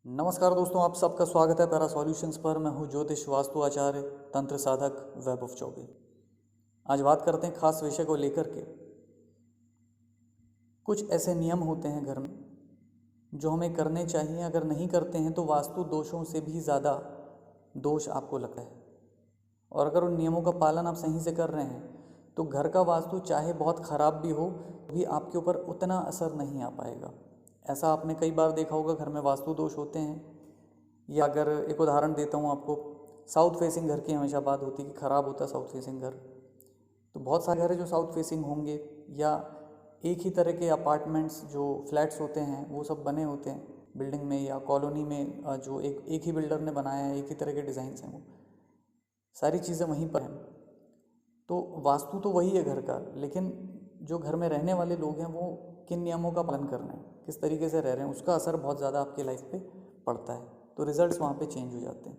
नमस्कार दोस्तों, आप सबका स्वागत है पैरा सॉल्यूशंस पर। मैं हूं ज्योतिष वास्तु आचार्य, तंत्र साधक वैभव चौबे। आज बात करते हैं खास विषय को लेकर के। कुछ ऐसे नियम होते हैं घर में जो हमें करने चाहिए, अगर नहीं करते हैं तो वास्तु दोषों से भी ज़्यादा दोष आपको लगता है। और अगर उन नियमों का पालन आप सही से कर रहे हैं तो घर का वास्तु चाहे बहुत ख़राब भी हो भी आपके ऊपर उतना असर नहीं आ पाएगा। ऐसा आपने कई बार देखा होगा, घर में वास्तु दोष होते हैं। या अगर एक उदाहरण देता हूँ आपको, साउथ फेसिंग घर की हमेशा बात होती है कि ख़राब होता है साउथ फेसिंग घर। तो बहुत सारे घर है जो साउथ फेसिंग होंगे, या एक ही तरह के अपार्टमेंट्स जो फ्लैट्स होते हैं वो सब बने होते हैं बिल्डिंग में या कॉलोनी में, जो एक ही बिल्डर ने बनाया है, एक ही तरह के डिज़ाइंस हैं, वो सारी चीज़ें वहीं पर हैं। तो वास्तु तो वही है घर का, लेकिन जो घर में रहने वाले लोग हैं वो किन नियमों का पालन कर रहे हैं, किस तरीके से रह रहे हैं, उसका असर बहुत ज़्यादा आपकी लाइफ पे पड़ता है। तो रिजल्ट्स वहाँ पे चेंज हो जाते हैं।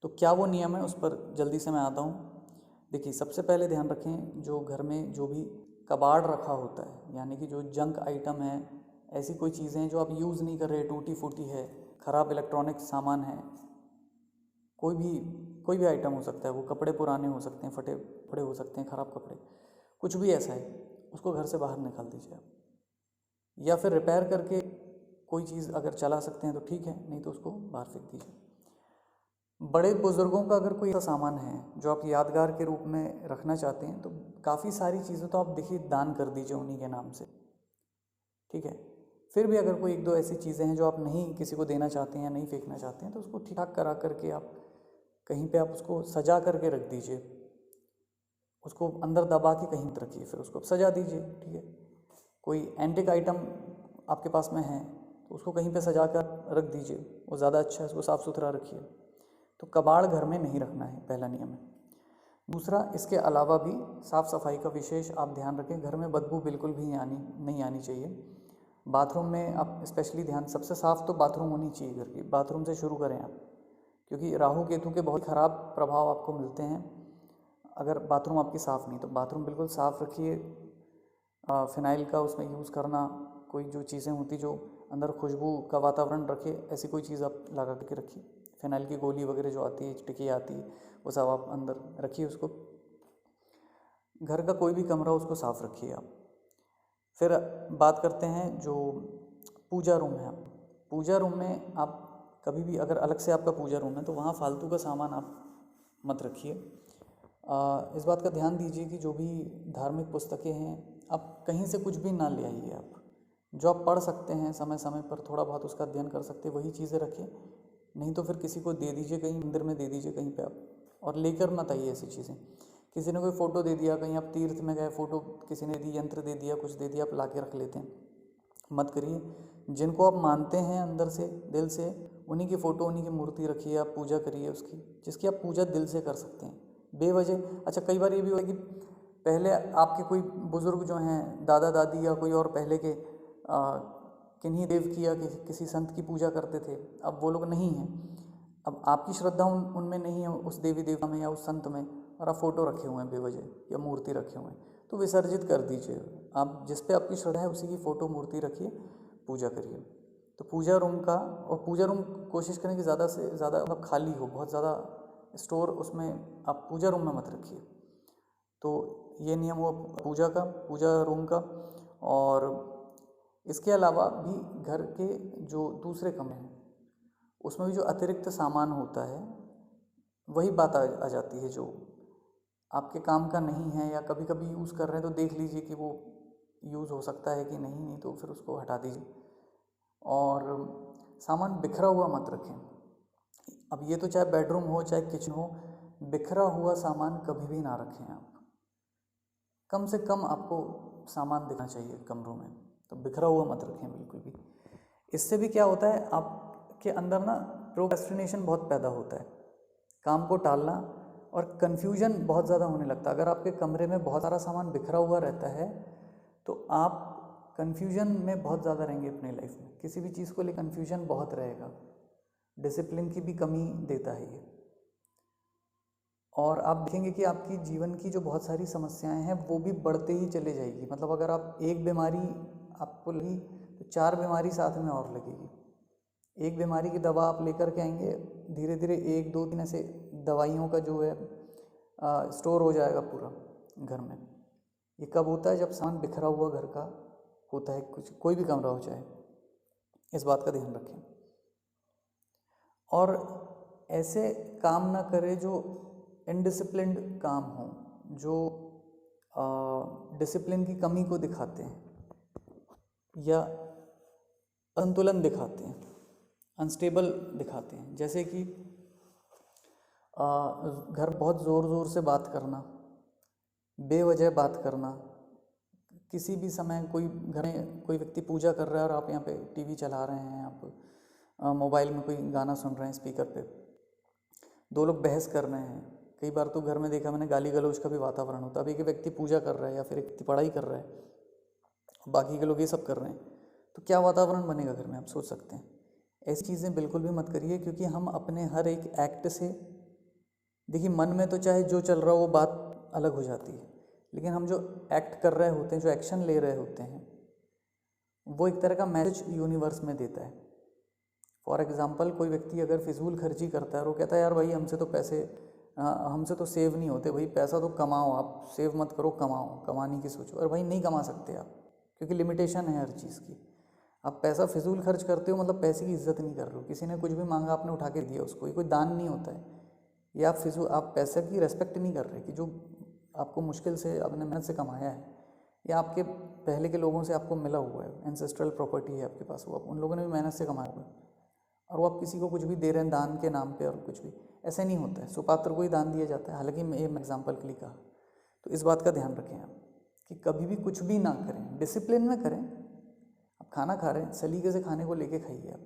तो क्या वो नियम है, उस पर जल्दी से मैं आता हूँ। देखिए, सबसे पहले ध्यान रखें, जो घर में जो भी कबाड़ रखा होता है, यानी कि जो जंक आइटम है, ऐसी कोई चीज़ें हैं जो आप यूज़ नहीं कर रहे, टूटी फूटी है, ख़राब इलेक्ट्रॉनिक सामान है, कोई भी आइटम हो सकता है, वो कपड़े पुराने हो सकते हैं, फटे कपड़े हो सकते हैं, ख़राब कपड़े, कुछ भी ऐसा है, उसको घर से बाहर निकाल दीजिए आप। या फिर रिपेयर करके कोई चीज़ अगर चला सकते हैं तो ठीक है, नहीं तो उसको बाहर फेंक दीजिए। बड़े बुज़ुर्गों का अगर कोई ऐसा सामान है जो आप यादगार के रूप में रखना चाहते हैं तो काफ़ी सारी चीज़ें तो आप देखिए दान कर दीजिए उन्हीं के नाम से, ठीक है। फिर भी अगर कोई एक दो ऐसी चीज़ें हैं जो आप नहीं किसी को देना चाहते हैं या नहीं फेंकना चाहते हैं तो उसको ठीक ठाक करा करके आप कहीं पे आप उसको सजा करके रख दीजिए। उसको अंदर दबा के कहीं मत रखिए, फिर उसको सजा दीजिए, ठीक है। कोई एंटिक आइटम आपके पास में है तो उसको कहीं पे सजा कर रख दीजिए, वो ज़्यादा अच्छा है, उसको साफ़ सुथरा रखिए। तो कबाड़ घर में नहीं रखना है, पहला नियम है। दूसरा, इसके अलावा भी साफ़ सफाई का विशेष आप ध्यान रखें। घर में बदबू बिल्कुल भी नहीं आनी चाहिए। बाथरूम में आप स्पेशली ध्यान, सबसे साफ़ तो बाथरूम होनी चाहिए घर की, बाथरूम से शुरू करें आप, क्योंकि राहु केतु के बहुत ख़राब प्रभाव आपको मिलते हैं अगर बाथरूम आपकी साफ़ नहीं। तो बाथरूम बिल्कुल साफ़ रखिए। फिनाइल का उसमें यूज़ करना, कोई जो चीज़ें होती जो अंदर खुशबू का वातावरण रखे, ऐसी कोई चीज़ आप लगा करके रखिए। फिनाइल की गोली वगैरह जो आती है, टिकिया आती है, वो सब आप अंदर रखिए उसको। घर का कोई भी कमरा उसको साफ़ रखिए आप। फिर बात करते हैं जो पूजा रूम है। पूजा रूम में आप कभी भी, अगर अलग से आपका पूजा रूम है तो वहाँ फालतू का सामान आप मत रखिए। इस बात का ध्यान दीजिए कि जो भी धार्मिक पुस्तकें हैं आप कहीं से कुछ भी ना ले आइए। आप जो आप पढ़ सकते हैं, समय समय पर थोड़ा बहुत उसका अध्ययन कर सकते हैं, वही चीज़ें रखिए। नहीं तो फिर किसी को दे दीजिए, कहीं मंदिर में दे दीजिए कहीं पे आप, और लेकर मत आइए ऐसी चीज़ें। किसी ने कोई फ़ोटो दे दिया, कहीं आप तीर्थ में गए, फ़ोटो किसी ने दी, यंत्र दे दिया, कुछ दे दिया, आप ला के रख लेते हैं, मत करिए। जिनको आप मानते हैं अंदर से, दिल से, उन्हीं की फ़ोटो, उन्हीं की मूर्ति रखिए, आप पूजा करिए उसकी, जिसकी आप पूजा दिल से कर सकते हैं। बेवजह, अच्छा कई बार ये भी होता है कि पहले आपके कोई बुज़ुर्ग जो हैं, दादा दादी या कोई और पहले के किन्हीं देव की या किसी संत की पूजा करते थे, अब वो लोग नहीं हैं। अब आपकी श्रद्धा उनमें नहीं है, उस देवी देवता में या उस संत में, और आप फ़ोटो रखे हुए हैं बेवजह या मूर्ति रखे हुए हैं, तो विसर्जित कर दीजिए। आप जिस पे आपकी श्रद्धा है उसी की फ़ोटो मूर्ति रखिए, पूजा करिए। तो पूजा रूम का, और पूजा रूम कोशिश करें कि ज़्यादा से ज़्यादा मतलब खाली हो, बहुत ज़्यादा स्टोर उसमें आप पूजा रूम में मत रखिए। तो ये नियम हुआ पूजा का, पूजा रूम का। और इसके अलावा भी घर के जो दूसरे कमरे हैं उसमें भी जो अतिरिक्त सामान होता है, वही बात आ जाती है जो आपके काम का नहीं है, या कभी कभी यूज़ कर रहे हैं तो देख लीजिए कि वो यूज़ हो सकता है कि नहीं, नहीं तो फिर उसको हटा दीजिए। और सामान बिखरा हुआ मत रखें। अब ये तो चाहे बेडरूम हो चाहे किचन हो, बिखरा हुआ सामान कभी भी ना रखें आप। कम से कम आपको सामान दिखना चाहिए कमरों में, तो बिखरा हुआ मत रखें बिल्कुल भी। इससे भी क्या होता है, आपके अंदर ना प्रोक्रेस्टिनेशन बहुत पैदा होता है, काम को टालना, और कन्फ्यूजन बहुत ज़्यादा होने लगता है। अगर आपके कमरे में बहुत सारा सामान बिखरा हुआ रहता है तो आप कन्फ्यूजन में बहुत ज़्यादा रहेंगे अपनी लाइफ में। किसी भी चीज़ को लेकर कन्फ्यूजन बहुत रहेगा, डिसिप्लिन की भी कमी देता है ये। और आप देखेंगे कि आपकी जीवन की जो बहुत सारी समस्याएं हैं वो भी बढ़ते ही चले जाएगी। मतलब अगर आप एक बीमारी आपको लगी तो 4 बीमारी साथ में और लगेगी। एक बीमारी की दवा आप लेकर के आएंगे, धीरे धीरे 1 2 3 ऐसे दवाइयों का जो है स्टोर हो जाएगा पूरा घर में। ये कब होता है? जब सामान बिखरा हुआ घर का होता है, कुछ कोई भी कमरा हो चाहे। इस बात का ध्यान रखें और ऐसे काम ना करें जो इनडिसिप्लिन्ड काम हो, जो डिसिप्लिन की कमी को दिखाते हैं या असंतुलन दिखाते हैं, अनस्टेबल दिखाते हैं। जैसे कि घर बहुत ज़ोर ज़ोर से बात करना, बेवजह बात करना, किसी भी समय कोई घर में कोई व्यक्ति पूजा कर रहा है और आप यहाँ पे टीवी चला रहे हैं, आप मोबाइल में कोई गाना सुन रहे हैं स्पीकर पे, 2 लोग बहस कर रहे हैं। कई बार तो घर में देखा मैंने गाली गलौज का भी वातावरण होता है। अब एक व्यक्ति पूजा कर रहा है या फिर एक व्यक्ति पढ़ाई कर रहा है, बाकी के लोग ये सब कर रहे हैं, तो क्या वातावरण बनेगा घर में, आप सोच सकते हैं। ऐसी चीज़ें बिल्कुल भी मत करिए, क्योंकि हम अपने हर एक एक्ट से, देखिए मन में तो चाहे जो चल रहा हो वो बात अलग हो जाती है, लेकिन हम जो एक्ट कर रहे होते हैं, जो एक्शन ले रहे होते हैं, वो एक तरह का मैसेज यूनिवर्स में देता है। फॉर एग्ज़ाम्पल, कोई व्यक्ति अगर फिजूल खर्ची करता है और वो कहता है यार भाई हमसे तो पैसे, हमसे तो सेव नहीं होते, भाई पैसा तो कमाओ, आप सेव मत करो, कमाओ, कमाने की सोचो। और भाई नहीं कमा सकते आप, क्योंकि लिमिटेशन है हर चीज़ की। आप पैसा फिजूल खर्च करते हो मतलब पैसे की इज्जत नहीं कर रहे हो। किसी ने कुछ भी मांगा, आपने उठा के दिया उसको, ये कोई दान नहीं होता है। या आप पैसे की रेस्पेक्ट नहीं कर रहे कि जो आपको मुश्किल से अपने मेहनत से कमाया है, या आपके पहले के लोगों से आपको मिला हुआ है, एंसेस्ट्रल प्रॉपर्टी है आपके पास, वो उन लोगों ने भी मेहनत से कमाया हुआ है, और वो आप किसी को कुछ भी दे रहे हैं दान के नाम पे, और कुछ भी ऐसे नहीं होता है। सुपात्र को ही दान दिया जाता है, हालांकि मैं एग्जाम्पल के लिए कहा। तो इस बात का ध्यान रखें आप कि कभी भी कुछ भी ना करें, डिसिप्लिन में करें। आप खाना खा रहे हैं, सलीके से खाने को लेके खाइए आप,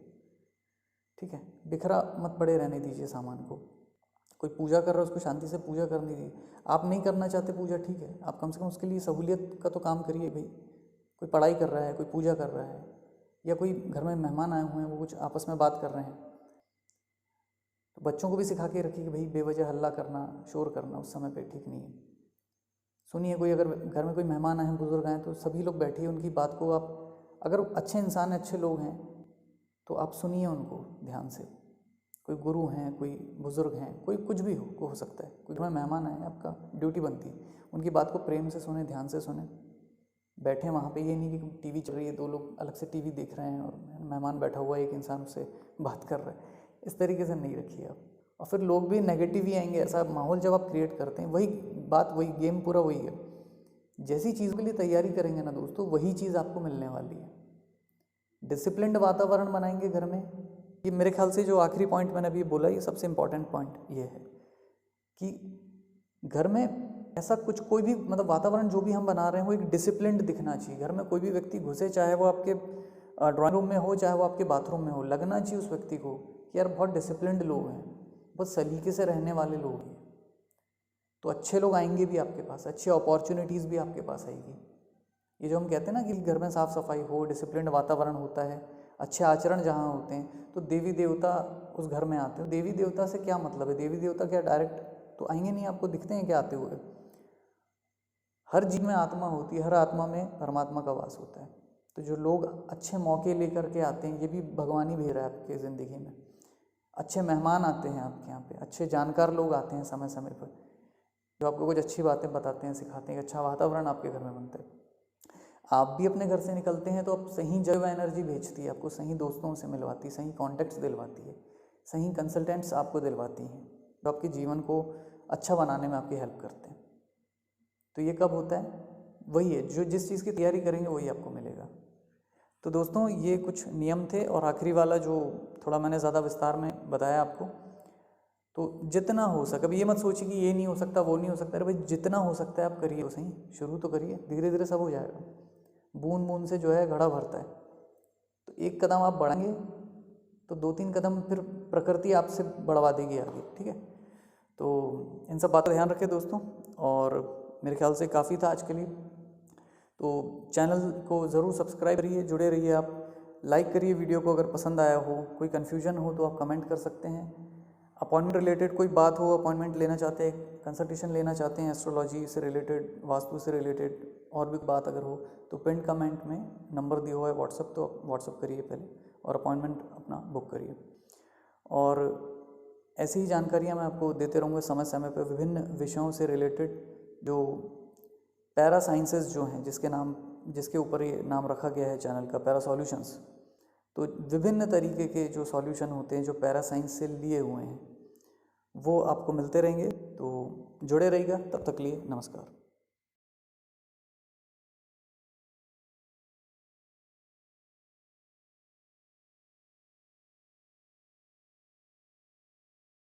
ठीक है। बिखरा मत पड़े रहने दीजिए सामान को। कोई पूजा कर रहा है, उसको शांति से पूजा करने दीजिए। आप नहीं करना चाहते पूजा, ठीक है, आप कम से कम उसके लिए सहूलियत का तो काम करिए भाई। कोई पढ़ाई कर रहा है, कोई पूजा कर रहा है, या कोई घर में मेहमान आए हुए हैं, वो कुछ आपस में बात कर रहे हैं, तो बच्चों को भी सिखा के रखिए कि भाई बेवजह हल्ला करना, शोर करना उस समय पे ठीक नहीं है। सुनिए, कोई अगर घर में कोई मेहमान आए हैं, बुजुर्ग आए, तो सभी लोग बैठिए, उनकी बात को आप, अगर अच्छे इंसान हैं, अच्छे लोग हैं, तो आप सुनिए उनको ध्यान से। कोई गुरु हैं, कोई बुजुर्ग हैं, कोई कुछ भी हो सकता है, कोई घर में मेहमान आए, आपका ड्यूटी बनती है उनकी बात को प्रेम से सुने, ध्यान से सुने। बैठे वहाँ पे, ये नहीं कि टीवी चल रही है, 2 लोग अलग से टीवी देख रहे हैं और मेहमान बैठा हुआ है, एक इंसान उससे बात कर रहा है। इस तरीके से नहीं रखिए आप, और फिर लोग भी नेगेटिव ही आएंगे। ऐसा माहौल जब आप क्रिएट करते हैं, वही बात, वही गेम, पूरा वही है। जैसी चीज़ के लिए तैयारी करेंगे ना दोस्तों, वही चीज़ आपको मिलने वाली है। डिसिप्लिन्ड वातावरण बनाएंगे घर में। ये मेरे ख्याल से जो आखिरी पॉइंट मैंने अभी बोला, ये सबसे इम्पॉर्टेंट पॉइंट ये है कि घर में ऐसा कुछ, कोई भी मतलब वातावरण जो भी हम बना रहे हैं, वो एक डिसिप्लिन्ड दिखना चाहिए। घर में कोई भी व्यक्ति घुसे, चाहे वो आपके ड्राइंग रूम में हो, चाहे वो आपके बाथरूम में हो, लगना चाहिए उस व्यक्ति को कि यार बहुत डिसिप्लिन्ड लोग हैं, बहुत सलीके से रहने वाले लोग हैं। तो अच्छे लोग आएंगे भी आपके पास, अच्छी अपॉर्चुनिटीज़ भी आपके पास आएगी। ये जो हम कहते हैं ना कि घर में साफ़ सफाई हो, डिसिप्लिन्ड वातावरण होता है, अच्छे आचरण जहाँ होते हैं, तो देवी देवता उस घर में आते हैं। देवी देवता से क्या मतलब है? देवी देवता क्या डायरेक्ट तो आएंगे नहीं, आपको दिखते हैं क्या आते हुए? हर जीव में आत्मा होती है, हर आत्मा में परमात्मा का वास होता है। तो जो लोग अच्छे मौके लेकर के आते हैं, ये भी भगवान ही भेज रहा है आपके ज़िंदगी में। अच्छे मेहमान आते हैं आपके यहाँ पे, अच्छे जानकार लोग आते हैं समय समय पर, जो आपको कुछ अच्छी बातें बताते हैं, सिखाते हैं। अच्छा वातावरण आपके घर में बनता है। आप भी अपने घर से निकलते हैं तो आप सही जगह एनर्जी भेजती है, आपको सही दोस्तों से मिलवाती है, सही कॉन्टैक्ट्स दिलवाती है, सही कंसल्टेंट्स आपको दिलवाती हैं, जो आपके जीवन को अच्छा बनाने में आपकी हेल्प करते हैं। तो ये कब होता है? वही है, जो जिस चीज़ की तैयारी करेंगे वही आपको मिलेगा। तो दोस्तों, ये कुछ नियम थे, और आखिरी वाला जो थोड़ा मैंने ज़्यादा विस्तार में बताया आपको, तो जितना हो सके, अब ये मत सोचिए कि ये नहीं हो सकता, वो नहीं हो सकता। अरे भाई, जितना हो सकता है आप करिए, वो सही शुरू तो करिए, धीरे धीरे सब हो जाएगा। बूंद बूंद से जो है घड़ा भरता है। तो एक कदम आप बढ़ाएंगे तो 2-3 कदम फिर प्रकृति आपसे बढ़वा देगी आगे, ठीक है। तो इन सब बातों का ध्यान रखें दोस्तों, और मेरे ख्याल से काफ़ी था आज के लिए। तो चैनल को ज़रूर सब्सक्राइब करिए, जुड़े रहिए आप, लाइक करिए वीडियो को अगर पसंद आया हो। कोई कन्फ्यूजन हो तो आप कमेंट कर सकते हैं। अपॉइंटमेंट रिलेटेड कोई बात हो, अपॉइंटमेंट लेना चाहते हैं, कंसल्टेशन लेना चाहते हैं, एस्ट्रोलॉजी से रिलेटेड, वास्तु से रिलेटेड, और भी बात अगर हो, तो पिन कमेंट में नंबर दिया हुआ है व्हाट्सअप, तो व्हाट्सअप करिए पहले और अपॉइंटमेंट अपना बुक करिए। और ऐसी ही जानकारियाँ मैं आपको देते रहूँगा समय समय पर विभिन्न विषयों से रिलेटेड। जो पैरा साइंसेस जो हैं, जिसके ऊपर ये नाम रखा गया है चैनल का, पैरा सॉल्यूशंस, तो विभिन्न तरीके के जो सॉल्यूशन होते हैं जो पैरा साइंस से लिए हुए हैं वो आपको मिलते रहेंगे। तो जुड़े रहिएगा, तब तक के लिए नमस्कार।